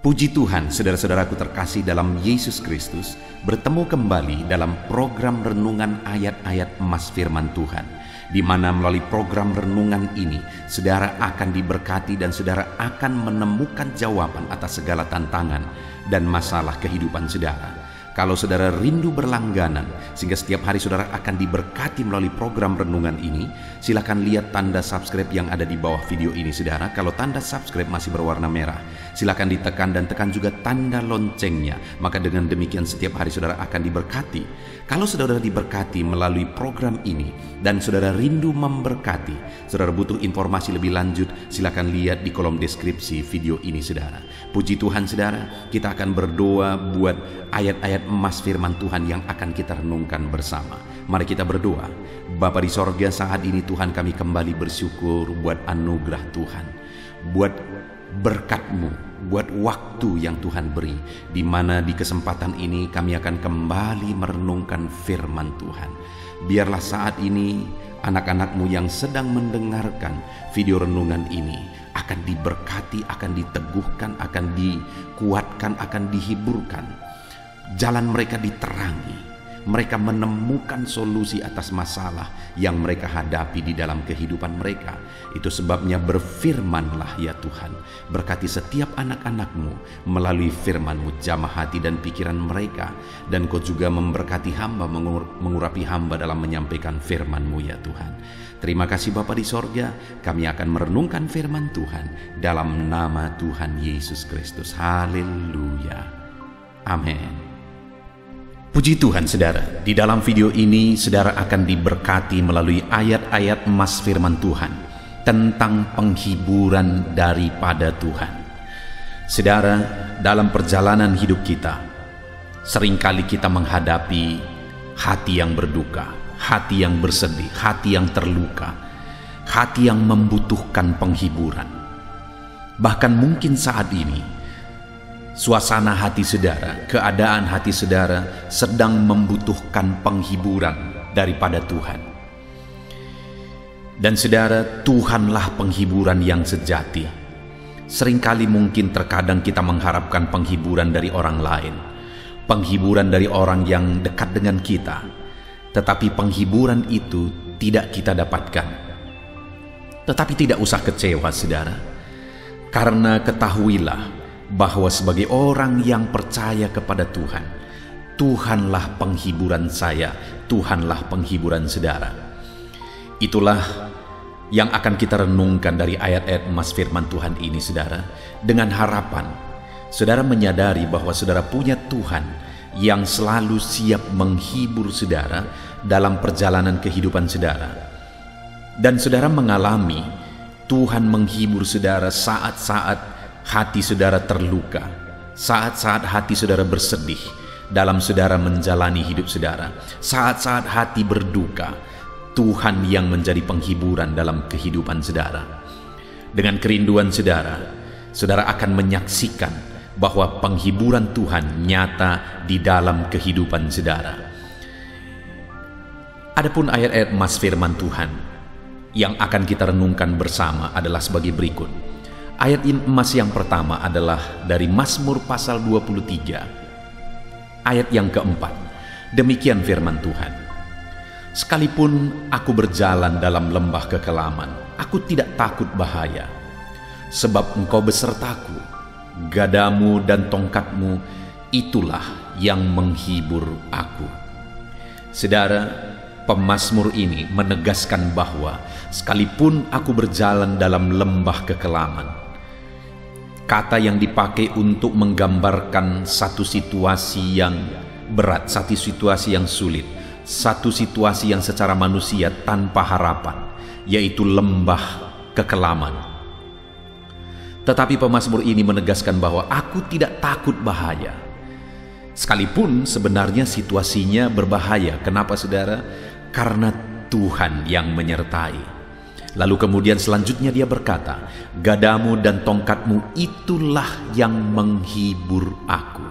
Puji Tuhan, saudara-saudaraku terkasih dalam Yesus Kristus, bertemu kembali dalam program renungan ayat-ayat emas firman Tuhan, di mana melalui program renungan ini, saudara akan diberkati dan saudara akan menemukan jawaban atas segala tantangan dan masalah kehidupan saudara. Kalau saudara rindu berlangganan sehingga setiap hari saudara akan diberkati melalui program renungan ini, silakan lihat tanda subscribe yang ada di bawah video ini saudara. Kalau tanda subscribe masih berwarna merah, silakan ditekan dan tekan juga tanda loncengnya. Maka dengan demikian setiap hari saudara akan diberkati. Kalau saudara diberkati melalui program ini dan saudara rindu memberkati, saudara butuh informasi lebih lanjut, silakan lihat di kolom deskripsi video ini saudara. Puji Tuhan saudara, kita akan berdoa buat ayat-ayat emas firman Tuhan yang akan kita renungkan bersama. Mari kita berdoa. Bapa di sorga, saat ini Tuhan kami kembali bersyukur buat anugerah Tuhan, buat berkat-Mu, buat waktu yang Tuhan beri, di mana di kesempatan ini kami akan kembali merenungkan firman Tuhan. Biarlah saat ini anak-anak-Mu yang sedang mendengarkan video renungan ini akan diberkati, akan diteguhkan, akan dikuatkan, akan dihiburkan. Jalan mereka diterangi, mereka menemukan solusi atas masalah yang mereka hadapi di dalam kehidupan mereka. Itu sebabnya berfirmanlah ya Tuhan, berkati setiap anak-anak-Mu melalui firman-Mu, jamah hati dan pikiran mereka, dan Kau juga memberkati hamba, mengurapi hamba dalam menyampaikan firman-Mu ya Tuhan. Terima kasih Bapa di sorga, kami akan merenungkan firman Tuhan dalam nama Tuhan Yesus Kristus. Haleluya. Amin. Puji Tuhan saudara, di dalam video ini saudara akan diberkati melalui ayat-ayat emas firman Tuhan tentang penghiburan daripada Tuhan. Saudara, dalam perjalanan hidup kita, seringkali kita menghadapi hati yang berduka, hati yang bersedih, hati yang terluka, hati yang membutuhkan penghiburan. Bahkan mungkin saat ini suasana hati saudara, keadaan hati saudara sedang membutuhkan penghiburan daripada Tuhan. Dan saudara, Tuhanlah penghiburan yang sejati. Seringkali mungkin terkadang kita mengharapkan penghiburan dari orang lain, penghiburan dari orang yang dekat dengan kita, tetapi penghiburan itu tidak kita dapatkan. Tetapi tidak usah kecewa saudara, karena ketahuilah bahwa sebagai orang yang percaya kepada Tuhan, Tuhanlah penghiburan saya, Tuhanlah penghiburan saudara. Itulah yang akan kita renungkan dari ayat-ayat emas firman Tuhan ini saudara, dengan harapan saudara menyadari bahwa saudara punya Tuhan yang selalu siap menghibur saudara dalam perjalanan kehidupan saudara. Dan saudara mengalami Tuhan menghibur saudara saat-saat hati saudara terluka, saat-saat hati saudara bersedih dalam saudara menjalani hidup saudara, saat-saat hati berduka, Tuhan yang menjadi penghiburan dalam kehidupan saudara. Dengan kerinduan saudara, saudara akan menyaksikan bahwa penghiburan Tuhan nyata di dalam kehidupan saudara. Adapun ayat-ayat emas firman Tuhan yang akan kita renungkan bersama adalah sebagai berikut. Ayat emas yang pertama adalah dari Mazmur pasal 23, ayat yang keempat. Demikian firman Tuhan. Sekalipun aku berjalan dalam lembah kekelaman, aku tidak takut bahaya, sebab Engkau besertaku, gadamu dan tongkatmu, itulah yang menghibur aku. Saudara, pemazmur ini menegaskan bahwa sekalipun aku berjalan dalam lembah kekelaman, kata yang dipakai untuk menggambarkan satu situasi yang berat, satu situasi yang sulit, satu situasi yang secara manusia tanpa harapan, yaitu lembah kekelaman. Tetapi pemazmur ini menegaskan bahwa aku tidak takut bahaya, sekalipun sebenarnya situasinya berbahaya. Kenapa saudara? Karena Tuhan yang menyertai. Lalu kemudian selanjutnya dia berkata, gadamu dan tongkatmu itulah yang menghibur aku.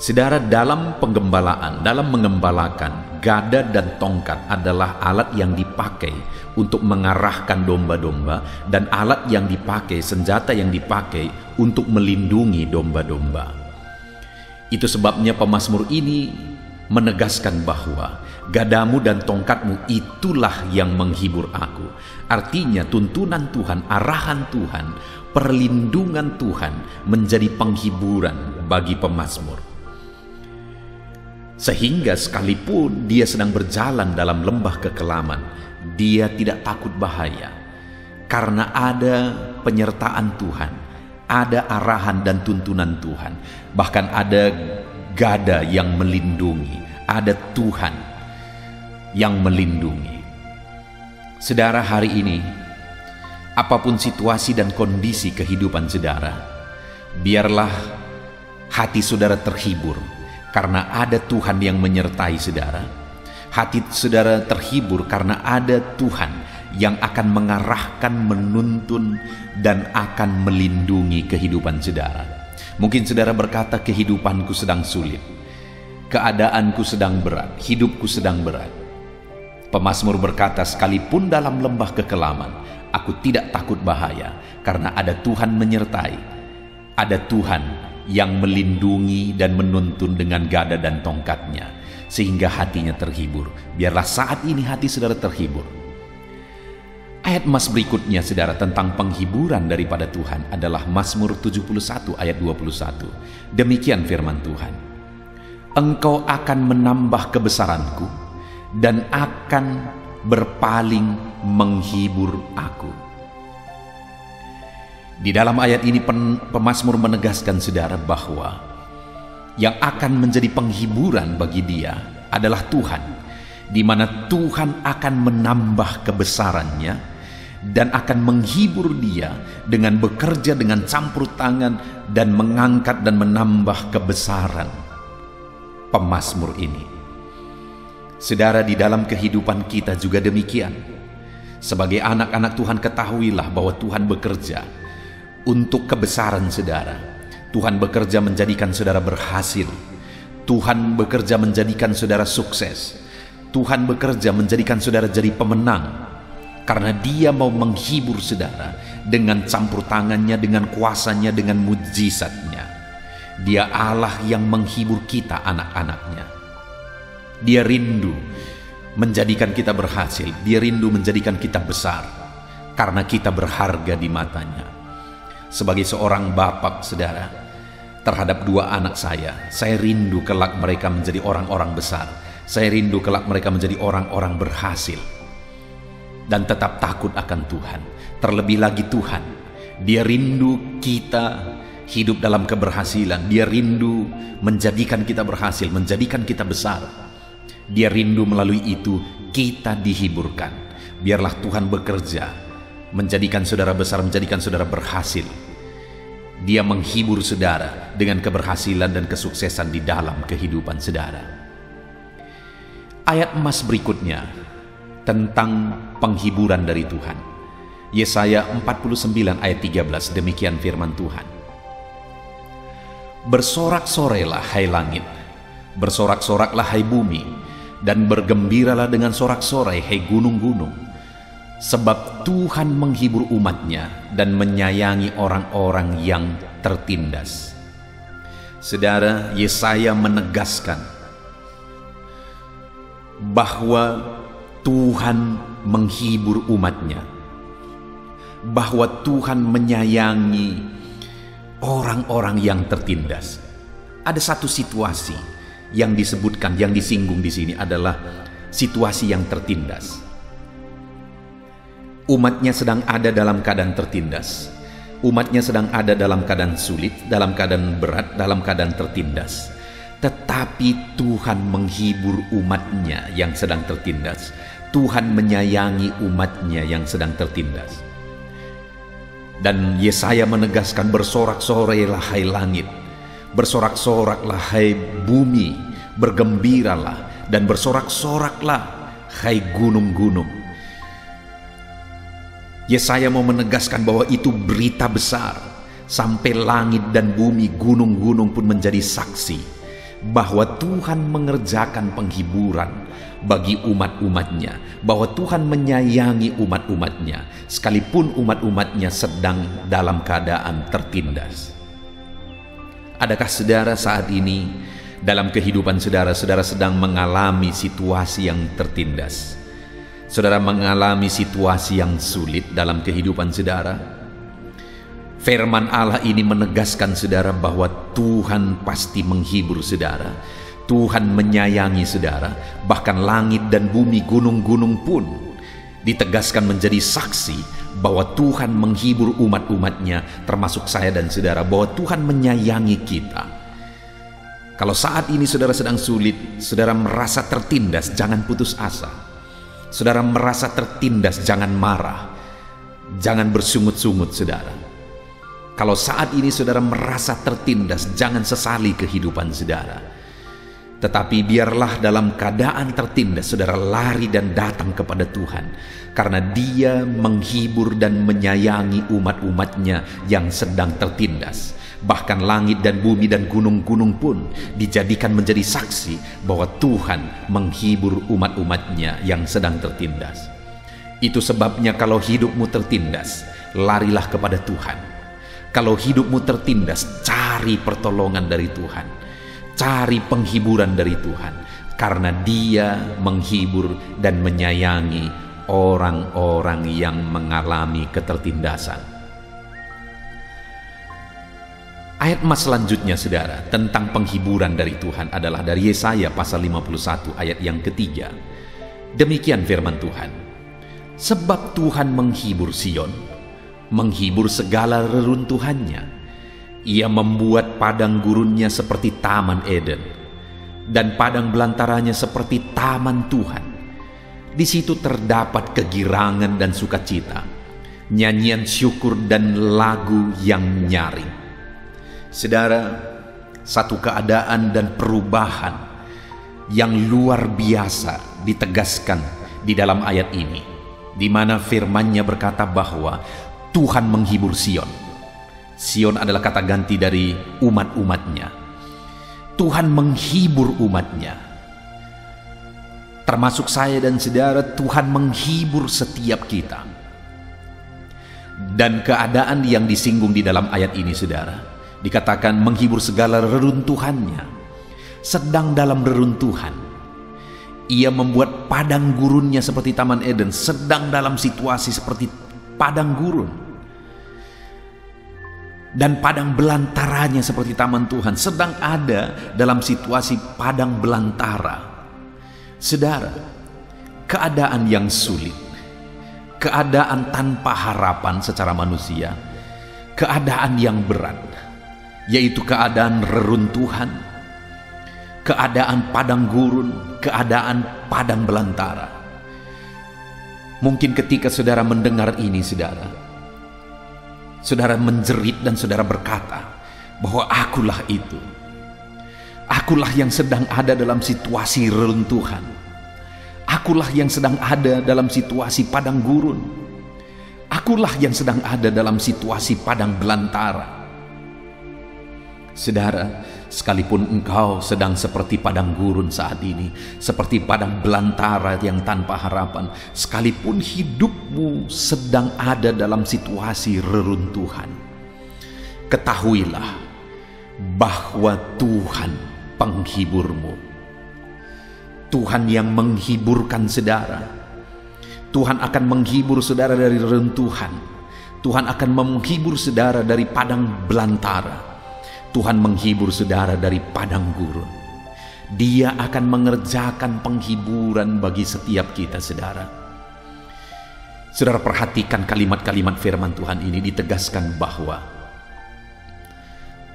Saudara, dalam penggembalaan, dalam mengembalakan, gada dan tongkat adalah alat yang dipakai untuk mengarahkan domba-domba, dan alat yang dipakai, senjata yang dipakai untuk melindungi domba-domba. Itu sebabnya pemazmur ini menegaskan bahwa gadamu dan tongkatmu itulah yang menghibur aku. Artinya tuntunan Tuhan, arahan Tuhan, perlindungan Tuhan menjadi penghiburan bagi pemazmur. Sehingga sekalipun dia sedang berjalan dalam lembah kekelaman, dia tidak takut bahaya. Karena ada penyertaan Tuhan, ada arahan dan tuntunan Tuhan. Bahkan ada gada yang melindungi, ada Tuhan yang melindungi. Saudara, hari ini, apapun situasi dan kondisi kehidupan saudara, biarlah hati saudara terhibur, karena ada Tuhan yang menyertai saudara. Hati saudara terhibur karena ada Tuhan yang akan mengarahkan, menuntun, dan akan melindungi kehidupan saudara. Mungkin saudara berkata, kehidupanku sedang sulit, keadaanku sedang berat, hidupku sedang berat. Pemazmur berkata, sekalipun dalam lembah kekelaman, aku tidak takut bahaya, karena ada Tuhan menyertai. Ada Tuhan yang melindungi dan menuntun dengan gada dan tongkatnya, sehingga hatinya terhibur. Biarlah saat ini hati saudara terhibur. Ayat emas berikutnya saudara tentang penghiburan daripada Tuhan adalah Mazmur 71 ayat 21. Demikian firman Tuhan, Engkau akan menambah kebesaranku dan akan berpaling menghibur aku. Di dalam ayat ini pemazmur menegaskan saudara bahwa yang akan menjadi penghiburan bagi dia adalah Tuhan, di mana Tuhan akan menambah kebesarannya dan akan menghibur dia dengan bekerja dengan campur tangan dan mengangkat dan menambah kebesaran pemazmur ini. Saudara, di dalam kehidupan kita juga demikian. Sebagai anak-anak Tuhan, ketahuilah bahwa Tuhan bekerja untuk kebesaran saudara. Tuhan bekerja menjadikan saudara berhasil. Tuhan bekerja menjadikan saudara sukses. Tuhan bekerja menjadikan saudara jadi pemenang. Karena dia mau menghibur saudara dengan campur tangannya, dengan kuasanya, dengan mujizatnya. Dia Allah yang menghibur kita, anak-anaknya. Dia rindu menjadikan kita berhasil. Dia rindu menjadikan kita besar, karena kita berharga di matanya. Sebagai seorang bapak saudara, terhadap dua anak saya rindu kelak mereka menjadi orang-orang besar. Saya rindu kelak mereka menjadi orang-orang berhasil dan tetap takut akan Tuhan. Terlebih lagi Tuhan, dia rindu kita hidup dalam keberhasilan. Dia rindu menjadikan kita berhasil, menjadikan kita besar. Dia rindu melalui itu kita dihiburkan. Biarlah Tuhan bekerja menjadikan saudara besar, menjadikan saudara berhasil. Dia menghibur saudara dengan keberhasilan dan kesuksesan di dalam kehidupan saudara. Ayat emas berikutnya tentang penghiburan dari Tuhan. Yesaya 49 ayat 13, demikian firman Tuhan. Bersorak-sorailah hai langit, bersorak-soraklah hai bumi, dan bergembiralah dengan sorak-sorai hai gunung-gunung. Sebab Tuhan menghibur umatnya dan menyayangi orang-orang yang tertindas. Saudara, Yesaya menegaskan bahwa Tuhan menghibur umatnya, bahwa Tuhan menyayangi orang-orang yang tertindas. Ada satu situasi yang disebutkan, yang disinggung di sini adalah situasi yang tertindas. Umatnya sedang ada dalam keadaan tertindas. Umatnya sedang ada dalam keadaan sulit, dalam keadaan berat, dalam keadaan tertindas. Tetapi Tuhan menghibur umatnya yang sedang tertindas. Tuhan menyayangi umatnya yang sedang tertindas. Dan Yesaya menegaskan, bersorak-sorailah hai langit, bersorak-soraklah hai bumi, bergembiralah dan bersorak-soraklah hai gunung-gunung. Yesaya mau menegaskan bahwa itu berita besar, sampai langit dan bumi, gunung-gunung pun menjadi saksi bahwa Tuhan mengerjakan penghiburan bagi umat-umatnya, bahwa Tuhan menyayangi umat-umatnya, sekalipun umat-umatnya sedang dalam keadaan tertindas. Adakah saudara saat ini dalam kehidupan saudara sedang mengalami situasi yang tertindas? Saudara mengalami situasi yang sulit dalam kehidupan saudara? Firman Allah ini menegaskan saudara bahwa Tuhan pasti menghibur saudara. Tuhan menyayangi saudara. Bahkan langit dan bumi, gunung-gunung pun ditegaskan menjadi saksi bahwa Tuhan menghibur umat-umatnya, termasuk saya dan saudara, bahwa Tuhan menyayangi kita. Kalau saat ini saudara sedang sulit, saudara merasa tertindas, jangan putus asa. Saudara merasa tertindas, jangan marah, jangan bersungut-sungut saudara. Kalau saat ini saudara merasa tertindas, jangan sesali kehidupan saudara. Tetapi biarlah dalam keadaan tertindas saudara lari dan datang kepada Tuhan, karena Dia menghibur dan menyayangi umat-umatnya yang sedang tertindas. Bahkan langit dan bumi dan gunung-gunung pun dijadikan menjadi saksi bahwa Tuhan menghibur umat-umatnya yang sedang tertindas. Itu sebabnya kalau hidupmu tertindas, larilah kepada Tuhan. Kalau hidupmu tertindas, cari pertolongan dari Tuhan. Cari penghiburan dari Tuhan. Karena Dia menghibur dan menyayangi orang-orang yang mengalami ketertindasan. Ayat emas selanjutnya saudara tentang penghiburan dari Tuhan adalah dari Yesaya pasal 51 ayat yang ketiga. Demikian firman Tuhan. Sebab Tuhan menghibur Sion, menghibur segala reruntuhannya. Ia membuat padang gurunnya seperti taman Eden, dan padang belantaranya seperti taman Tuhan. Di situ terdapat kegirangan dan sukacita, nyanyian syukur dan lagu yang nyaring. Saudara, satu keadaan dan perubahan yang luar biasa ditegaskan di dalam ayat ini, di mana firman-Nya berkata bahwa Tuhan menghibur Sion. Sion adalah kata ganti dari umat-umatnya. Tuhan menghibur umatnya. Termasuk saya dan saudara, Tuhan menghibur setiap kita. Dan keadaan yang disinggung di dalam ayat ini saudara, dikatakan menghibur segala reruntuhannya. Sedang dalam reruntuhan, Ia membuat padang gurunnya seperti taman Eden. Sedang dalam situasi seperti padang gurun, dan padang belantaranya seperti taman Tuhan. Sedang ada dalam situasi padang belantara. Saudara, keadaan yang sulit, keadaan tanpa harapan secara manusia, keadaan yang berat, yaitu keadaan reruntuhan, keadaan padang gurun, keadaan padang belantara. Mungkin ketika saudara mendengar ini saudara menjerit dan saudara berkata bahwa akulah itu. Akulah yang sedang ada dalam situasi reruntuhan. Akulah yang sedang ada dalam situasi padang gurun. Akulah yang sedang ada dalam situasi padang belantara. Saudara, sekalipun engkau sedang seperti padang gurun saat ini, seperti padang belantara yang tanpa harapan, sekalipun hidupmu sedang ada dalam situasi reruntuhan, ketahuilah bahwa Tuhan penghiburmu. Tuhan yang menghiburkan saudara. Tuhan akan menghibur saudara dari reruntuhan. Tuhan akan menghibur saudara dari padang belantara. Tuhan menghibur saudara dari padang gurun. Dia akan mengerjakan penghiburan bagi setiap kita saudara. Saudara perhatikan kalimat-kalimat firman Tuhan ini ditegaskan bahwa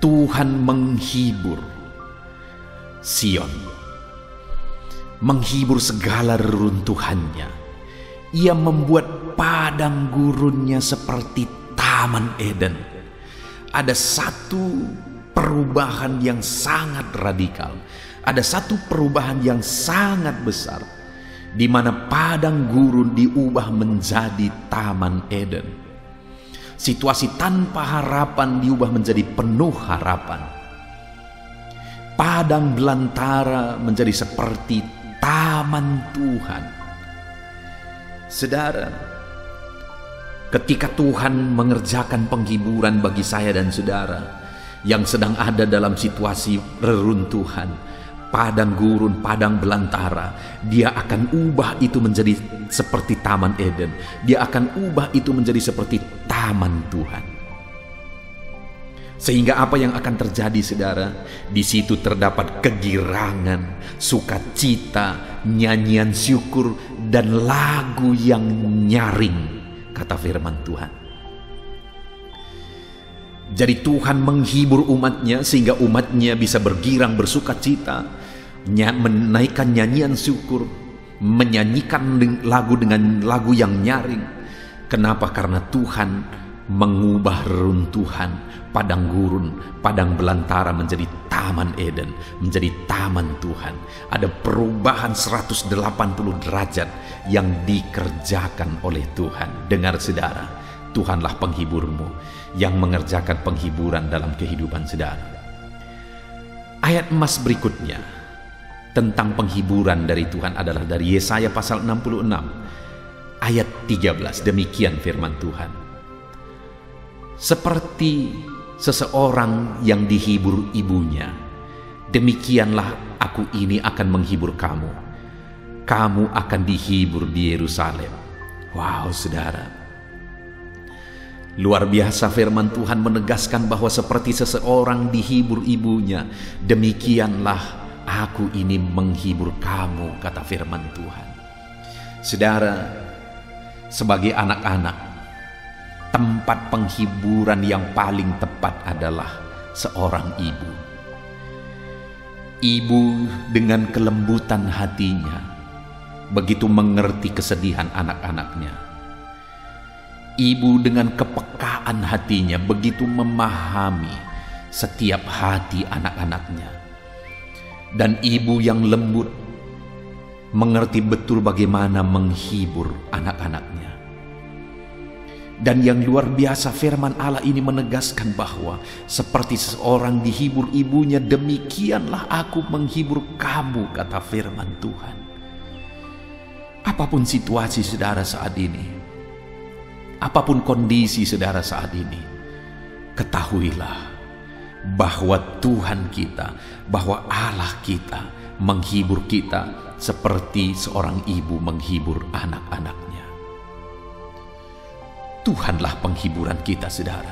Tuhan menghibur Sion, menghibur segala reruntuhannya. Ia membuat padang gurunnya seperti taman Eden. Ada satu perubahan yang sangat radikal. Ada satu perubahan yang sangat besar, di mana padang gurun diubah menjadi taman Eden. Situasi tanpa harapan diubah menjadi penuh harapan. padang belantara menjadi seperti taman Tuhan. Saudara, ketika Tuhan mengerjakan penghiburan bagi saya dan saudara yang sedang ada dalam situasi reruntuhan, padang gurun, padang belantara, Dia akan ubah itu menjadi seperti Taman Eden. Dia akan ubah itu menjadi seperti taman Tuhan. Sehingga apa yang akan terjadi, saudara? Di situ terdapat kegirangan, sukacita, nyanyian syukur, dan lagu yang nyaring, kata firman Tuhan. Jadi Tuhan menghibur umatnya sehingga umatnya bisa bergirang, bersukacita, menaikkan nyanyian syukur, menyanyikan lagu dengan lagu yang nyaring. Kenapa? Karena Tuhan mengubah reruntuhan, padang gurun, padang belantara menjadi Taman Eden, menjadi taman Tuhan. Ada perubahan 180 derajat yang dikerjakan oleh Tuhan. Dengar saudara, Tuhanlah penghiburmu yang mengerjakan penghiburan dalam kehidupan saudara. Ayat emas berikutnya tentang penghiburan dari Tuhan adalah dari Yesaya pasal 66 ayat 13. Demikian firman Tuhan. Seperti seseorang yang dihibur ibunya, demikianlah aku ini akan menghibur kamu. Kamu akan dihibur di Yerusalem. Wow, saudara. Luar biasa firman Tuhan menegaskan bahwa seperti seseorang dihibur ibunya, demikianlah aku ini menghibur kamu, kata firman Tuhan. Saudara, sebagai anak-anak, tempat penghiburan yang paling tepat adalah seorang ibu. Ibu dengan kelembutan hatinya begitu mengerti kesedihan anak-anaknya. Ibu dengan kepekaan hatinya begitu memahami setiap hati anak-anaknya. Dan ibu yang lembut mengerti betul bagaimana menghibur anak-anaknya. Dan yang luar biasa, firman Allah ini menegaskan bahwa seperti seorang dihibur ibunya, demikianlah aku menghibur kamu, kata firman Tuhan. Apapun situasi saudara saat ini, apapun kondisi saudara saat ini, ketahuilah bahwa Tuhan kita, bahwa Allah kita menghibur kita seperti seorang ibu menghibur anak-anaknya. Tuhanlah penghiburan kita, saudara.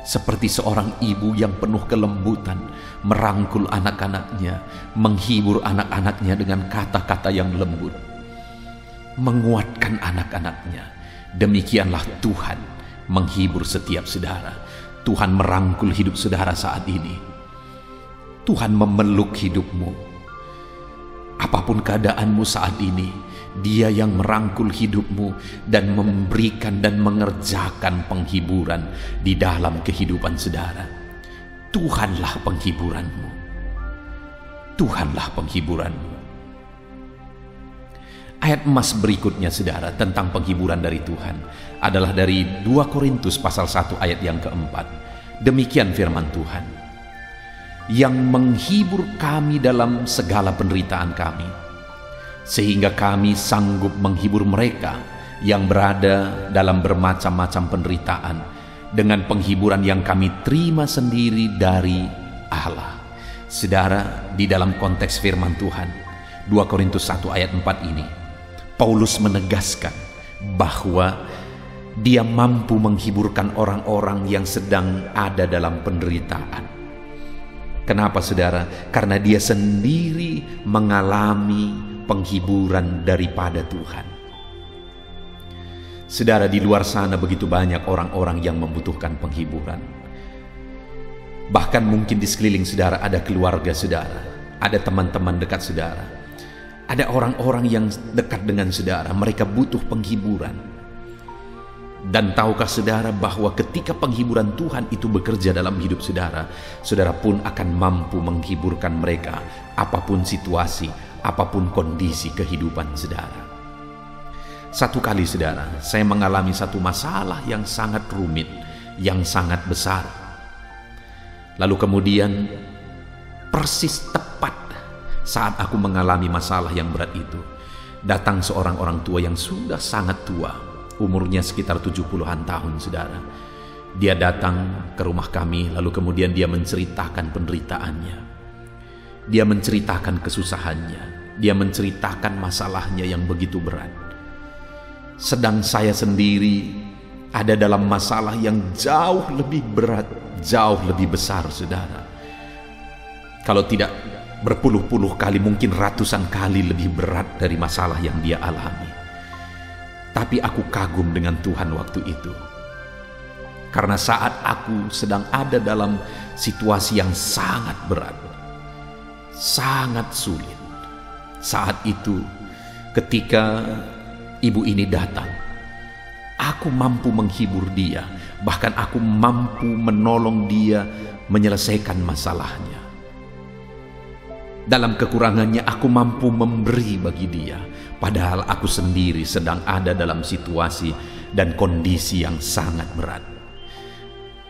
Seperti seorang ibu yang penuh kelembutan, merangkul anak-anaknya, menghibur anak-anaknya dengan kata-kata yang lembut, menguatkan anak-anaknya. Demikianlah Tuhan menghibur setiap saudara. Tuhan merangkul hidup saudara saat ini. Tuhan memeluk hidupmu. Apapun keadaanmu saat ini, Dia yang merangkul hidupmu dan memberikan dan mengerjakan penghiburan di dalam kehidupan saudara. Tuhanlah penghiburanmu. Tuhanlah penghiburanmu. Ayat emas berikutnya saudara tentang penghiburan dari Tuhan adalah dari 2 Korintus pasal 1 ayat yang keempat. Demikian firman Tuhan. Yang menghibur kami dalam segala penderitaan kami, sehingga kami sanggup menghibur mereka yang berada dalam bermacam-macam penderitaan dengan penghiburan yang kami terima sendiri dari Allah. Saudara, di dalam konteks firman Tuhan 2 Korintus 1 ayat 4 ini, Paulus menegaskan bahwa dia mampu menghiburkan orang-orang yang sedang ada dalam penderitaan. Kenapa saudara? Karena dia sendiri mengalami penghiburan daripada Tuhan. Saudara, di luar sana begitu banyak orang-orang yang membutuhkan penghiburan. Bahkan mungkin di sekeliling saudara ada keluarga saudara, ada teman-teman dekat saudara, ada orang-orang yang dekat dengan saudara, mereka butuh penghiburan. Dan tahukah saudara bahwa ketika penghiburan Tuhan itu bekerja dalam hidup saudara, saudara pun akan mampu menghiburkan mereka apapun situasi, apapun kondisi kehidupan saudara. Satu kali saudara, saya mengalami satu masalah yang sangat rumit, yang sangat besar. Lalu kemudian persis tepat saat aku mengalami masalah yang berat itu, datang seorang orang tua yang sudah sangat tua, umurnya sekitar 70-an tahun, saudara. Dia datang ke rumah kami, lalu kemudian dia menceritakan penderitaannya. Dia menceritakan kesusahannya. Dia menceritakan masalahnya yang begitu berat. Sedang saya sendiri ada dalam masalah yang jauh lebih berat, jauh lebih besar, saudara. Kalau tidak berpuluh-puluh kali, mungkin ratusan kali lebih berat dari masalah yang dia alami. Tapi aku kagum dengan Tuhan waktu itu. Karena saat aku sedang ada dalam situasi yang sangat berat, sangat sulit, saat itu ketika ibu ini datang, aku mampu menghibur dia, bahkan aku mampu menolong dia menyelesaikan masalahnya. Dalam kekurangannya aku mampu memberi bagi dia, padahal aku sendiri sedang ada dalam situasi dan kondisi yang sangat berat.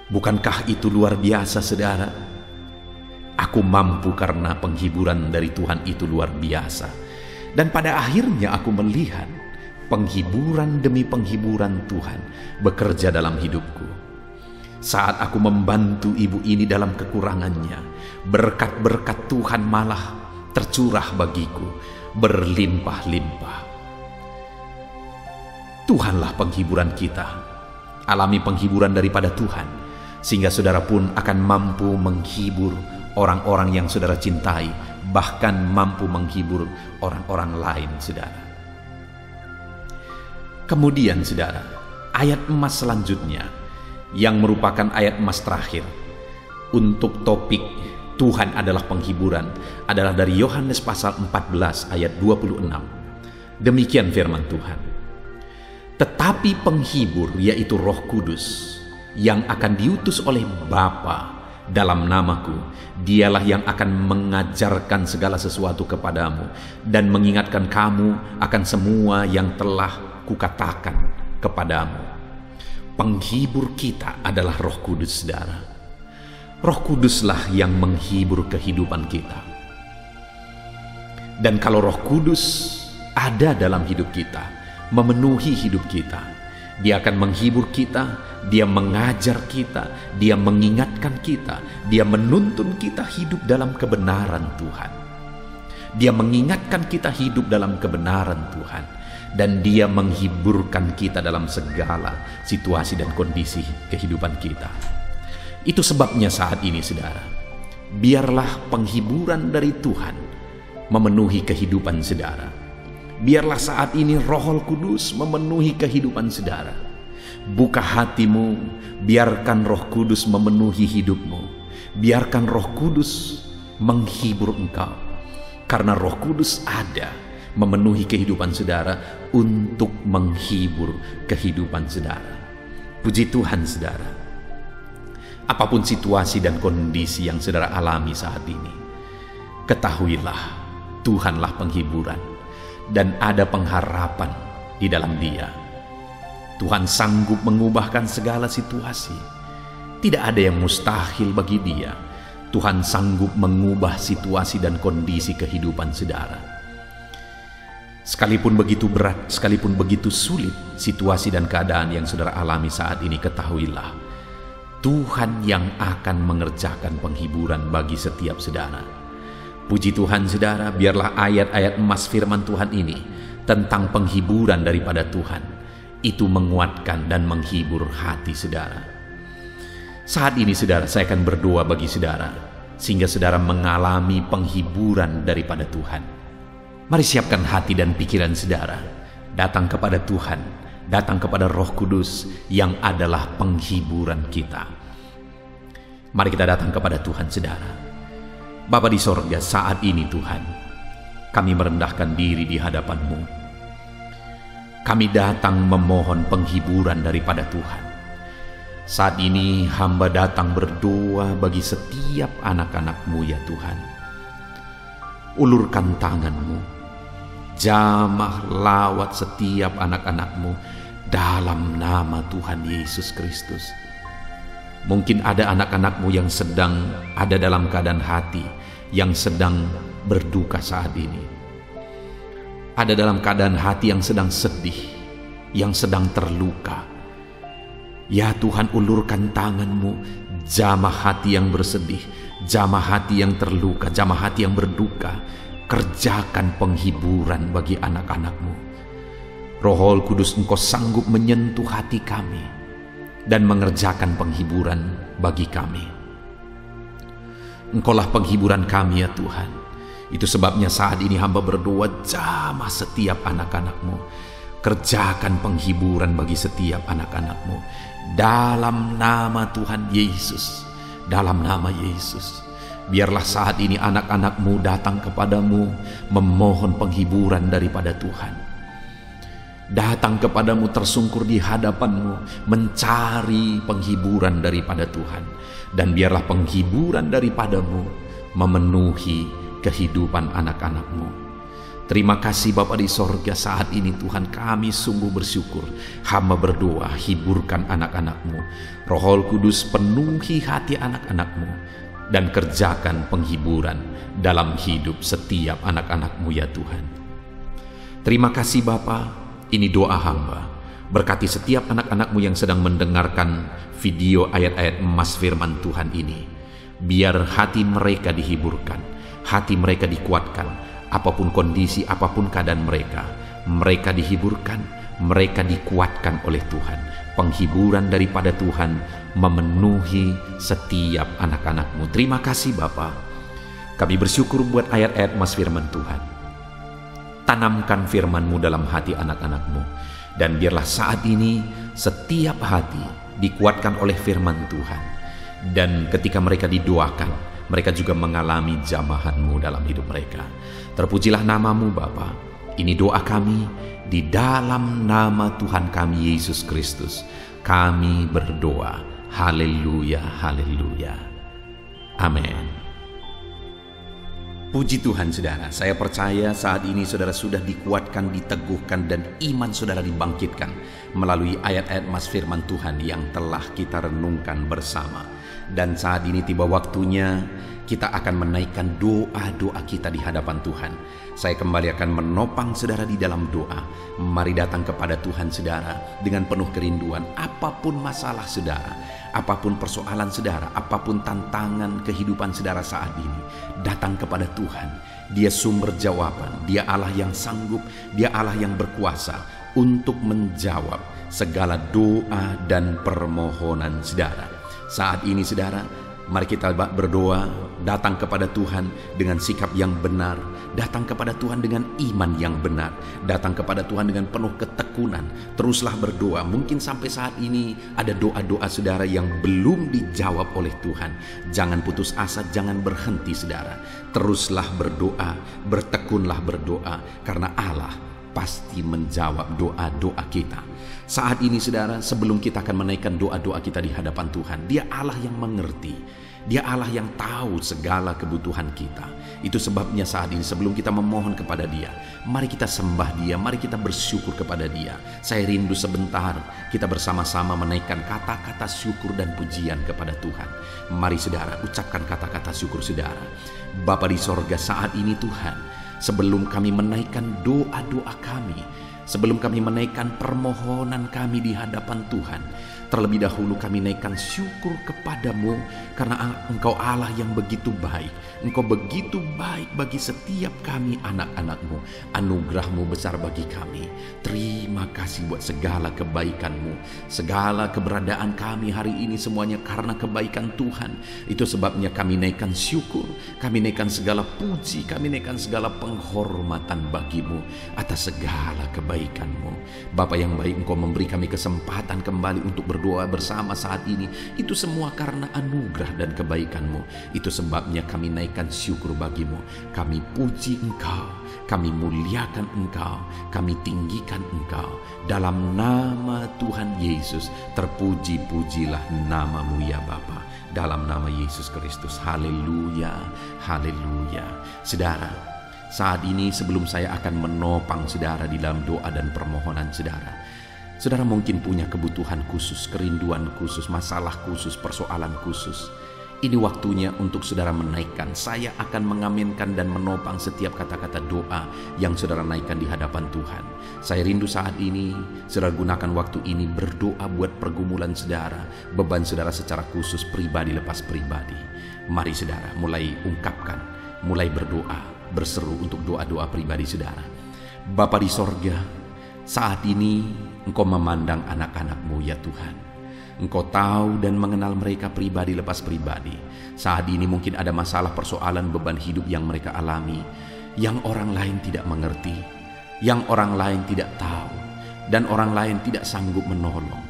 Bukankah itu luar biasa, saudara? Aku mampu karena penghiburan dari Tuhan itu luar biasa. Dan pada akhirnya aku melihat penghiburan demi penghiburan Tuhan bekerja dalam hidupku. Saat aku membantu ibu ini dalam kekurangannya, berkat-berkat Tuhan malah tercurah bagiku berlimpah-limpah. Tuhanlah penghiburan kita. Alami penghiburan daripada Tuhan, sehingga saudara pun akan mampu menghibur orang-orang yang saudara cintai, bahkan mampu menghibur orang-orang lain, saudara. Kemudian, saudara, ayat emas selanjutnya yang merupakan ayat emas terakhir untuk topik Tuhan adalah penghiburan adalah dari Yohanes pasal 14 ayat 26. Demikian firman Tuhan. Tetapi penghibur, yaitu Roh Kudus, yang akan diutus oleh Bapa dalam namaku, dialah yang akan mengajarkan segala sesuatu kepadamu dan mengingatkan kamu akan semua yang telah kukatakan kepadamu. Penghibur kita adalah Roh Kudus, saudara. Roh Kuduslah yang menghibur kehidupan kita. Dan kalau Roh Kudus ada dalam hidup kita, memenuhi hidup kita, Dia akan menghibur kita, Dia mengajar kita, Dia mengingatkan kita, Dia menuntun kita hidup dalam kebenaran Tuhan. Dia mengingatkan kita hidup dalam kebenaran Tuhan, dan Dia menghiburkan kita dalam segala situasi dan kondisi kehidupan kita. Itu sebabnya saat ini, saudara, biarlah penghiburan dari Tuhan memenuhi kehidupan saudara. Biarlah saat ini Roh Kudus memenuhi kehidupan saudara. Buka hatimu, biarkan Roh Kudus memenuhi hidupmu. Biarkan Roh Kudus menghibur engkau. Karena Roh Kudus ada memenuhi kehidupan saudara untuk menghibur kehidupan saudara. Puji Tuhan, saudara. Apapun situasi dan kondisi yang saudara alami saat ini, ketahuilah Tuhanlah penghiburan dan ada pengharapan di dalam Dia. Tuhan sanggup mengubahkan segala situasi. Tidak ada yang mustahil bagi Dia. Tuhan sanggup mengubah situasi dan kondisi kehidupan saudara. Sekalipun begitu berat, sekalipun begitu sulit situasi dan keadaan yang saudara alami saat ini, ketahuilah Tuhan yang akan mengerjakan penghiburan bagi setiap saudara. Puji Tuhan, saudara, biarlah ayat-ayat emas firman Tuhan ini tentang penghiburan daripada Tuhan itu menguatkan dan menghibur hati saudara. Saat ini, saudara, saya akan berdoa bagi saudara sehingga saudara mengalami penghiburan daripada Tuhan. Mari siapkan hati dan pikiran saudara, datang kepada Tuhan, datang kepada Roh Kudus yang adalah penghiburan kita. Mari kita datang kepada Tuhan, saudara. Bapa di sorga, saat ini Tuhan, kami merendahkan diri di hadapan-Mu. Kami datang memohon penghiburan daripada Tuhan. Saat ini hamba datang berdoa bagi setiap anak-anak-Mu, ya Tuhan. Ulurkan tangan-Mu, jamah lawat setiap anak-anak-Mu dalam nama Tuhan Yesus Kristus. Mungkin ada anak-anak-Mu yang sedang ada dalam keadaan hati yang sedang berduka saat ini. Ada dalam keadaan hati yang sedang sedih, yang sedang terluka. Ya Tuhan, ulurkan tangan-Mu, jamah hati yang bersedih, jamah hati yang terluka, jamah hati yang berduka. Kerjakan penghiburan bagi anak-anak-Mu. Roh Kudus, Engkau sanggup menyentuh hati kami dan mengerjakan penghiburan bagi kami. Engkaulah penghiburan kami ya Tuhan. Itu sebabnya saat ini hamba berdoa, jamah setiap anak-anak-Mu. Kerjakan penghiburan bagi setiap anak-anak-Mu. Dalam nama Tuhan Yesus. Dalam nama Yesus. Biarlah saat ini anak-anak-Mu datang kepadamu memohon penghiburan daripada Tuhan. Datang kepadamu tersungkur di hadapan-Mu mencari penghiburan daripada Tuhan. Dan biarlah penghiburan daripada-Mu memenuhi kehidupan anak-anak-Mu. Terima kasih Bapa di sorga, saat ini Tuhan kami sungguh bersyukur. Hamba berdoa, hiburkan anak-anak-Mu. Roh Kudus penuhi hati anak-anak-Mu dan kerjakan penghiburan dalam hidup setiap anak-anak-Mu ya Tuhan. Terima kasih Bapa, ini doa hamba. Berkati setiap anak-anak-Mu yang sedang mendengarkan video ayat-ayat emas firman Tuhan ini. Biar hati mereka dihiburkan, hati mereka dikuatkan. Apapun kondisi, apapun keadaan mereka, mereka dihiburkan, mereka dikuatkan oleh Tuhan. Penghiburan daripada Tuhan memenuhi setiap anak-anak-Mu. Terima kasih Bapa. Kami bersyukur buat ayat-ayat emas firman Tuhan. Tanamkan firman-Mu dalam hati anak-anak-Mu. Dan biarlah saat ini setiap hati dikuatkan oleh firman Tuhan. Dan ketika mereka didoakan, mereka juga mengalami jamahan-Mu dalam hidup mereka. Terpujilah nama-Mu Bapa. Ini doa kami di dalam nama Tuhan kami Yesus Kristus. Kami berdoa. Haleluya, haleluya. Amin. Puji Tuhan saudara, saya percaya saat ini saudara sudah dikuatkan, diteguhkan, dan iman saudara dibangkitkan melalui ayat-ayat emas firman Tuhan yang telah kita renungkan bersama. Dan saat ini tiba waktunya kita akan menaikkan doa-doa kita di hadapan Tuhan. Saya kembali akan menopang saudara di dalam doa. Mari datang kepada Tuhan saudara dengan penuh kerinduan. Apapun masalah saudara, apapun persoalan saudara, apapun tantangan kehidupan saudara saat ini, datang kepada Tuhan. Dia sumber jawaban, Dia Allah yang sanggup, Dia Allah yang berkuasa untuk menjawab segala doa dan permohonan saudara. Saat ini saudara, mari kita berdoa, datang kepada Tuhan dengan sikap yang benar, datang kepada Tuhan dengan iman yang benar, datang kepada Tuhan dengan penuh ketekunan. Teruslah berdoa. Mungkin sampai saat ini ada doa-doa saudara yang belum dijawab oleh Tuhan. Jangan putus asa, jangan berhenti saudara. Teruslah berdoa, bertekunlah berdoa, karena Allah pasti menjawab doa-doa kita. Saat ini saudara, sebelum kita akan menaikkan doa-doa kita di hadapan Tuhan, Dia Allah yang mengerti, Dia Allah yang tahu segala kebutuhan kita. Itu sebabnya saat ini sebelum kita memohon kepada Dia, mari kita sembah Dia, mari kita bersyukur kepada Dia. Saya rindu sebentar kita bersama-sama menaikkan kata-kata syukur dan pujian kepada Tuhan. Mari saudara, ucapkan kata-kata syukur saudara. Bapa di sorga, saat ini Tuhan, sebelum kami menaikkan doa-doa kami, sebelum kami menaikkan permohonan kami di hadapan Tuhan, terlebih dahulu kami naikkan syukur kepadamu karena Engkau Allah yang begitu baik. Engkau begitu baik bagi setiap kami anak-anak-Mu. Anugerah-Mu besar bagi kami. Terima kasih buat segala kebaikan-Mu. Segala keberadaan kami hari ini semuanya karena kebaikan Tuhan. Itu sebabnya kami naikkan syukur, kami naikkan segala puji, kami naikkan segala penghormatan bagi-Mu atas segala kebaikan-Mu. Bapa yang baik, Engkau memberi kami kesempatan kembali untuk berdoa bersama saat ini. Itu semua karena anugerah dan kebaikan-Mu. Itu sebabnya kami naikkan syukur bagi-Mu. Kami puji Engkau, kami muliakan Engkau, kami tinggikan Engkau. Dalam nama Tuhan Yesus, terpuji-pujilah nama-Mu ya Bapa. Dalam nama Yesus Kristus. Haleluya, haleluya. Saudara, saat ini sebelum saya akan menopang saudara di dalam doa dan permohonan saudara, saudara mungkin punya kebutuhan khusus, kerinduan khusus, masalah khusus, persoalan khusus Ini waktunya untuk saudara menaikkan. Saya akan mengaminkan dan menopang setiap kata-kata doa yang saudara naikkan di hadapan Tuhan. Saya rindu saat ini saudara gunakan waktu ini berdoa buat pergumulan saudara, beban saudara secara khusus, pribadi lepas pribadi. Mari saudara mulai ungkapkan, mulai berdoa, berseru untuk doa-doa pribadi saudara. Bapa di sorga, saat ini Engkau memandang anak-anak-Mu ya Tuhan. Engkau tahu dan mengenal mereka pribadi lepas pribadi. Saat ini mungkin ada masalah, persoalan, beban hidup yang mereka alami, yang orang lain tidak mengerti, yang orang lain tidak tahu, dan orang lain tidak sanggup menolong.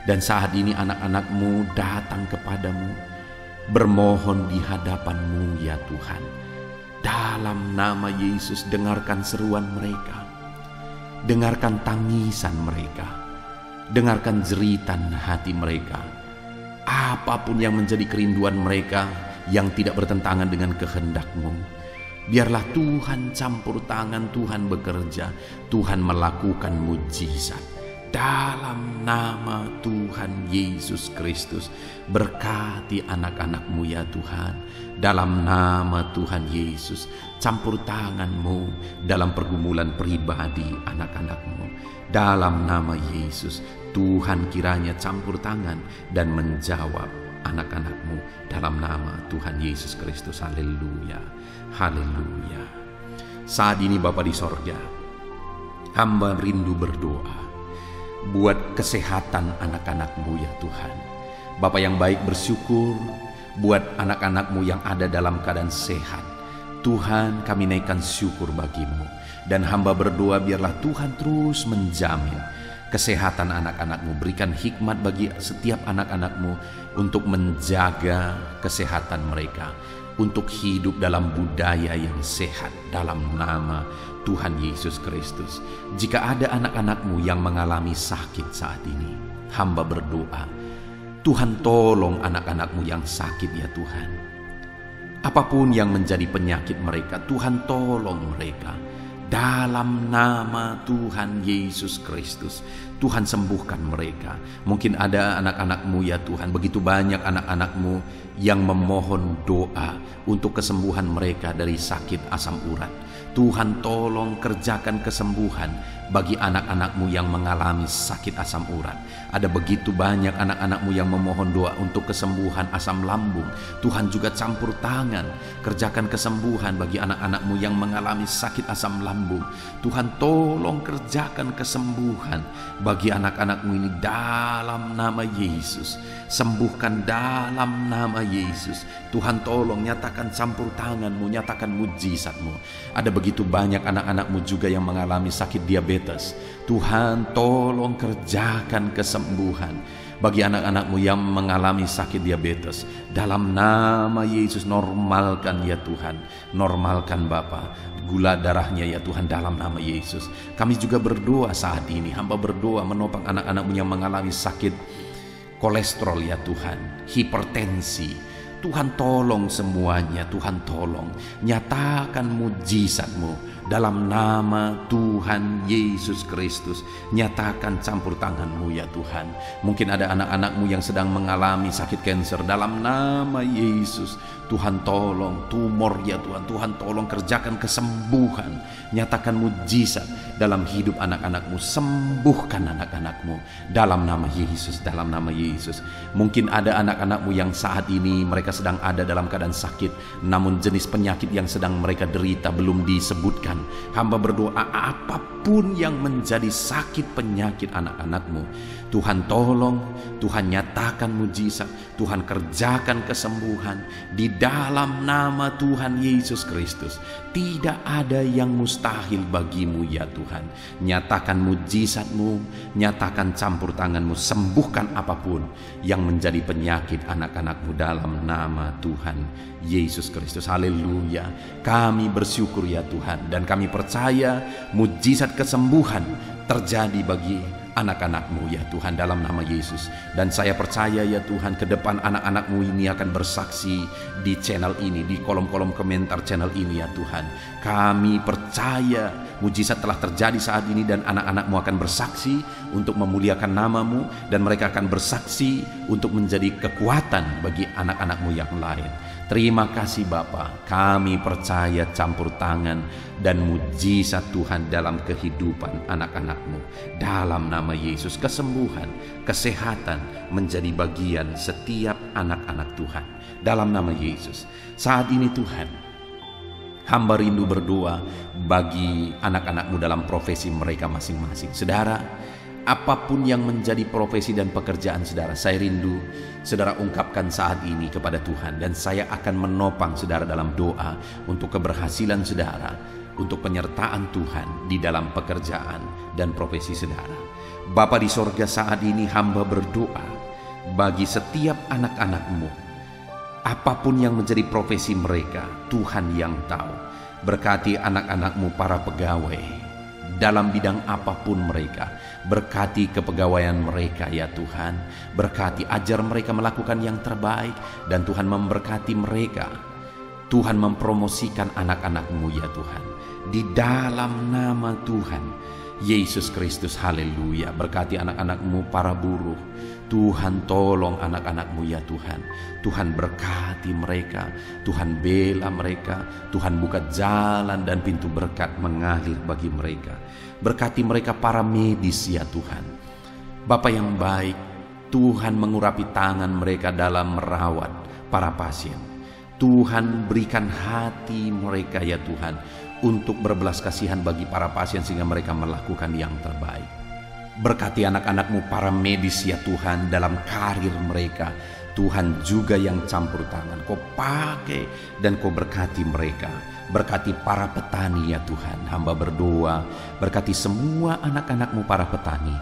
Dan saat ini anak-anak-Mu datang kepadamu, bermohon di hadapan-Mu ya Tuhan. Dalam nama Yesus, dengarkan seruan mereka, dengarkan tangisan mereka, dengarkan jeritan hati mereka. Apapun yang menjadi kerinduan mereka yang tidak bertentangan dengan kehendak-Mu, biarlah Tuhan campur tangan, Tuhan bekerja, Tuhan melakukan mujizat. Dalam nama Tuhan Yesus Kristus, berkati anak-anak-Mu ya Tuhan. Dalam nama Tuhan Yesus, campur tangan-Mu dalam pergumulan pribadi anak-anak-Mu. Dalam nama Yesus, Tuhan kiranya campur tangan dan menjawab anak-anak-Mu. Dalam nama Tuhan Yesus Kristus. Haleluya, haleluya. Saat ini Bapa di sorga, hamba rindu berdoa buat kesehatan anak-anak-Mu ya Tuhan. Bapa yang baik, bersyukur buat anak-anak-Mu yang ada dalam keadaan sehat. Tuhan, kami naikkan syukur bagi-Mu. Dan hamba berdoa biarlah Tuhan terus menjamin kesehatan anak-anak-Mu. Berikan hikmat bagi setiap anak-anak-Mu untuk menjaga kesehatan mereka, untuk hidup dalam budaya yang sehat dalam nama Tuhan Yesus Kristus. Jika ada anak-anak-Mu yang mengalami sakit saat ini, hamba berdoa, Tuhan tolong anak-anak-Mu yang sakit ya Tuhan. Apapun yang menjadi penyakit mereka, Tuhan tolong mereka. Dalam nama Tuhan Yesus Kristus, Tuhan sembuhkan mereka. Mungkin ada anak-anak-Mu ya Tuhan, begitu banyak anak-anak-Mu yang memohon doa untuk kesembuhan mereka dari sakit asam urat. Tuhan tolong kerjakan kesembuhan bagi anak-anak-Mu yang mengalami sakit asam urat. Ada begitu banyak anak-anak-Mu yang memohon doa untuk kesembuhan asam lambung. Tuhan juga campur tangan, kerjakan kesembuhan bagi anak-anak-Mu yang mengalami sakit asam lambung. Tuhan tolong kerjakan kesembuhan bagi anak-anak-Mu ini dalam nama Yesus. Sembuhkan dalam nama Yesus. Tuhan tolong nyatakan campur tangan-Mu, nyatakan mujizat-Mu. Ada begitu banyak anak-anak-Mu juga yang mengalami sakit diabetes. Tuhan tolong kerjakan kesembuhan bagi anak-anak-Mu yang mengalami sakit diabetes. Dalam nama Yesus, normalkan ya Tuhan, normalkan Bapa gula darahnya ya Tuhan, dalam nama Yesus. Kami juga berdoa saat ini, hamba berdoa menopang anak-anak-Mu yang mengalami sakit kolesterol ya Tuhan, hipertensi. Tuhan tolong semuanya, Tuhan tolong nyatakan mujizat-Mu dalam nama Tuhan Yesus Kristus. Nyatakan campur tangan-Mu ya Tuhan. Mungkin ada anak-anak-Mu yang sedang mengalami sakit kanker, dalam nama Yesus Tuhan tolong tumor ya Tuhan. Tuhan tolong kerjakan kesembuhan, nyatakan mujizat dalam hidup anak-anak-Mu. Sembuhkan anak-anak-Mu dalam nama Yesus, dalam nama Yesus. Mungkin ada anak-anak-Mu yang saat ini mereka sedang ada dalam keadaan sakit, namun jenis penyakit yang sedang mereka derita belum disebutkan. Hamba berdoa apapun yang menjadi sakit penyakit anak-anak-Mu, Tuhan tolong, Tuhan nyatakan mujizat, Tuhan kerjakan kesembuhan di dalam nama Tuhan Yesus Kristus. Tidak ada yang mustahil bagi-Mu ya Tuhan. Nyatakan mujizat-Mu, nyatakan campur tangan-Mu, sembuhkan apapun yang menjadi penyakit anak-anak-Mu dalam nama Tuhan Yesus Kristus. Haleluya. Kami bersyukur ya Tuhan, dan kami percaya mujizat kesembuhan terjadi bagi anak-anak-Mu ya Tuhan, dalam nama Yesus. Dan saya percaya ya Tuhan, ke depan anak-anak-Mu ini akan bersaksi di channel ini, di kolom-kolom komentar channel ini ya Tuhan. Kami percaya mujizat telah terjadi saat ini, dan anak-anak-Mu akan bersaksi untuk memuliakan nama-Mu, dan mereka akan bersaksi untuk menjadi kekuatan bagi anak-anak-Mu yang lain. Terima kasih Bapa, kami percaya campur tangan dan mujizat Tuhan dalam kehidupan anak-anak-Mu. Dalam nama Yesus, kesembuhan, kesehatan menjadi bagian setiap anak-anak Tuhan. Dalam nama Yesus, saat ini Tuhan, hamba rindu berdoa bagi anak-anak-Mu dalam profesi mereka masing-masing. Saudara, apapun yang menjadi profesi dan pekerjaan saudara, saya rindu saudara ungkapkan saat ini kepada Tuhan, dan saya akan menopang saudara dalam doa untuk keberhasilan saudara, untuk penyertaan Tuhan di dalam pekerjaan dan profesi saudara. Bapa di sorga, saat ini hamba berdoa bagi setiap anak-anak-Mu, apapun yang menjadi profesi mereka, Tuhan yang tahu. Berkati anak-anak-Mu para pegawai dalam bidang apapun mereka. Berkati kepegawaian mereka ya Tuhan. Berkati, ajar mereka melakukan yang terbaik, dan Tuhan memberkati mereka. Tuhan mempromosikan anak-anak-Mu ya Tuhan, di dalam nama Tuhan Yesus Kristus. Haleluya. Berkati anak-anak-Mu para buruh. Tuhan tolong anak-anak-Mu ya Tuhan. Tuhan berkati mereka, Tuhan bela mereka, Tuhan buka jalan dan pintu berkat mengalir bagi mereka. Berkati mereka para medis ya Tuhan. Bapa yang baik, Tuhan mengurapi tangan mereka dalam merawat para pasien. Tuhan berikan hati mereka ya Tuhan untuk berbelas kasihan bagi para pasien, sehingga mereka melakukan yang terbaik. Berkati anak-anak-Mu para medis ya Tuhan dalam karir mereka. Tuhan juga yang campur tangan, Kau pakai dan Kau berkati mereka. Berkati para petani ya Tuhan, hamba berdoa berkati semua anak-anak-Mu para petani.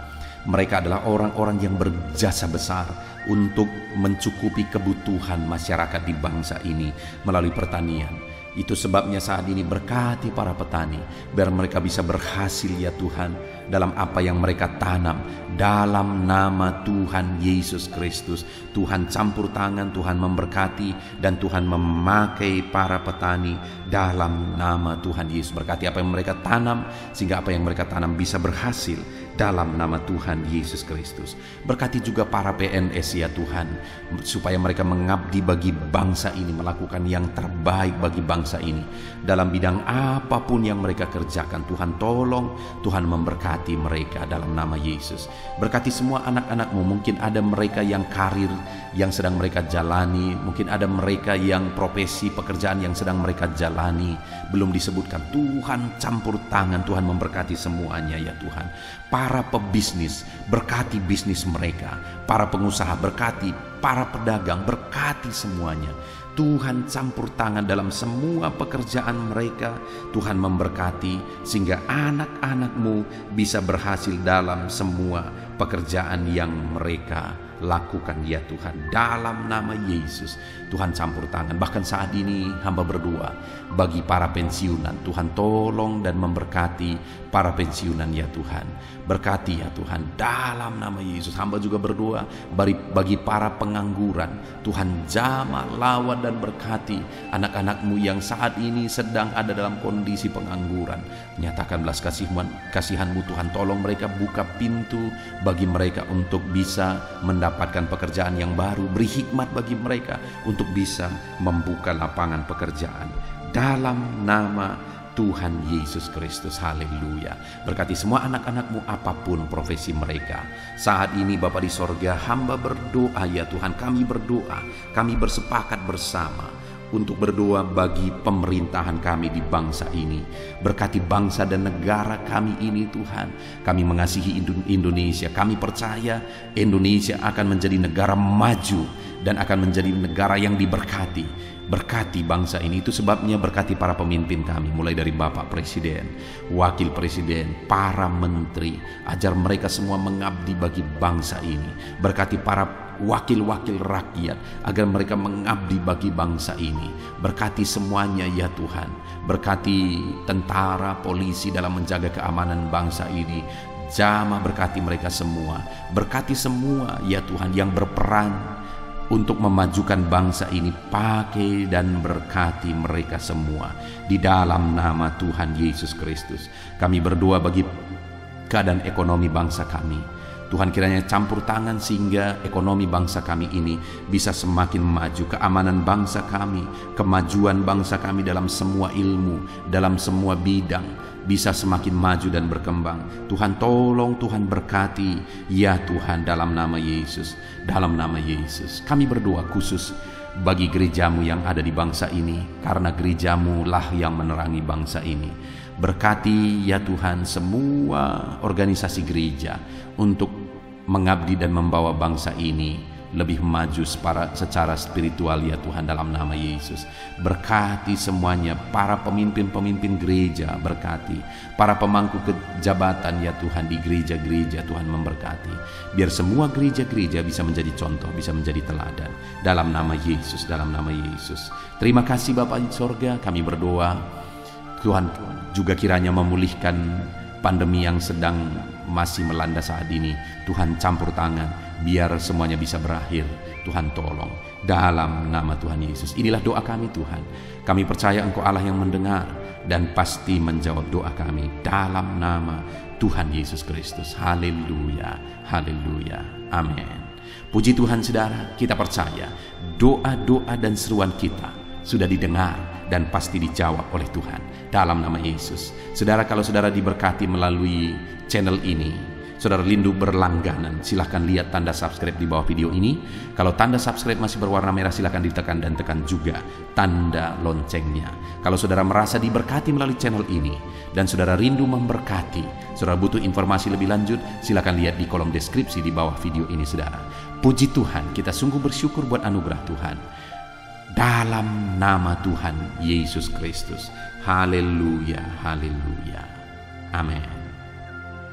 Mereka adalah orang-orang yang berjasa besar untuk mencukupi kebutuhan masyarakat di bangsa ini melalui pertanian. Itu sebabnya saat ini berkati para petani, biar mereka bisa berhasil ya Tuhan dalam apa yang mereka tanam. Dalam nama Tuhan Yesus Kristus, Tuhan campur tangan, Tuhan memberkati, dan Tuhan memakai para petani dalam nama Tuhan Yesus. Berkati apa yang mereka tanam, sehingga apa yang mereka tanam bisa berhasil dalam nama Tuhan Yesus Kristus. Berkati juga para PNS ya Tuhan, supaya mereka mengabdi bagi bangsa ini, melakukan yang terbaik bagi bangsa ini dalam bidang apapun yang mereka kerjakan. Tuhan tolong, Tuhan memberkati mereka dalam nama Yesus. Berkati semua anak-anak-Mu. Mungkin ada mereka yang karir yang sedang mereka jalani, mungkin ada mereka yang profesi pekerjaan yang sedang mereka jalani belum disebutkan. Tuhan campur tangan, Tuhan memberkati semuanya ya Tuhan. Para pebisnis, berkati bisnis mereka. Para pengusaha, berkati. Para pedagang, berkati semuanya. Tuhan campur tangan dalam semua pekerjaan mereka. Tuhan memberkati sehingga anak-anak-Mu bisa berhasil dalam semua pekerjaan yang mereka lakukan ya Tuhan. Dalam nama Yesus, Tuhan campur tangan. Bahkan saat ini hamba berdoa bagi para pensiunan. Tuhan tolong dan memberkati para pensiunan ya Tuhan. Berkati ya Tuhan dalam nama Yesus. Hamba juga berdoa bagi para pengangguran. Tuhan jamah, lawan dan berkati anak-anak-Mu yang saat ini sedang ada dalam kondisi pengangguran. Nyatakan belas kasihan-Mu Tuhan. Tolong mereka, buka pintu bagi mereka untuk bisa mendapatkan pekerjaan yang baru. Beri hikmat bagi mereka untuk bisa membuka lapangan pekerjaan dalam nama Tuhan Yesus Kristus. Haleluya. Berkati semua anak-anak-Mu apapun profesi mereka. Saat ini Bapa di sorga, hamba berdoa ya Tuhan. Kami berdoa, kami bersepakat bersama untuk berdoa bagi pemerintahan kami di bangsa ini. Berkati bangsa dan negara kami ini Tuhan. Kami mengasihi Indonesia. Kami percaya Indonesia akan menjadi negara maju dan akan menjadi negara yang diberkati. Berkati bangsa ini. Itu sebabnya berkati para pemimpin kami, mulai dari Bapak Presiden, Wakil Presiden, para menteri. Ajar mereka semua mengabdi bagi bangsa ini. Berkati para wakil-wakil rakyat agar mereka mengabdi bagi bangsa ini. Berkati semuanya ya Tuhan. Berkati tentara, polisi dalam menjaga keamanan bangsa ini. Jamah berkati mereka semua. Berkati semua ya Tuhan yang berperan untuk memajukan bangsa ini. Pakai dan berkati mereka semua di dalam nama Tuhan Yesus Kristus. Kami berdoa bagi keadaan ekonomi bangsa kami. Tuhan, kiranya campur tangan sehingga ekonomi bangsa kami ini bisa semakin maju. Keamanan bangsa kami, kemajuan bangsa kami dalam semua ilmu, dalam semua bidang bisa semakin maju dan berkembang. Tuhan tolong, Tuhan berkati ya Tuhan, dalam nama Yesus. Dalam nama Yesus kami berdoa khusus bagi gerejamu yang ada di bangsa ini, karena gerejamu lah yang menerangi bangsa ini. Berkati ya Tuhan semua organisasi gereja untuk mengabdi dan membawa bangsa ini lebih maju secara spiritual ya Tuhan, dalam nama Yesus. Berkati semuanya, para pemimpin-pemimpin gereja berkati, para pemangku kejabatan ya Tuhan di gereja-gereja, Tuhan memberkati. Biar semua gereja-gereja bisa menjadi contoh, bisa menjadi teladan, dalam nama Yesus, dalam nama Yesus. Terima kasih Bapa di sorga, kami berdoa Tuhan juga kiranya memulihkan pandemi yang sedang masih melanda saat ini. Tuhan campur tangan biar semuanya bisa berakhir. Tuhan tolong dalam nama Tuhan Yesus. Inilah doa kami Tuhan. Kami percaya Engkau Allah yang mendengar dan pasti menjawab doa kami dalam nama Tuhan Yesus Kristus. Haleluya, haleluya, amin. Puji Tuhan saudara, kita percaya doa-doa dan seruan kita sudah didengar dan pasti dijawab oleh Tuhan dalam nama Yesus. Saudara, kalau saudara diberkati melalui channel ini, saudara rindu berlangganan, silahkan lihat tanda subscribe di bawah video ini. Kalau tanda subscribe masih berwarna merah, silahkan ditekan dan tekan juga tanda loncengnya. Kalau saudara merasa diberkati melalui channel ini dan saudara rindu memberkati, saudara butuh informasi lebih lanjut, silahkan lihat di kolom deskripsi di bawah video ini saudara. Puji Tuhan, kita sungguh bersyukur buat anugerah Tuhan dalam nama Tuhan Yesus Kristus. Haleluya, haleluya, amin.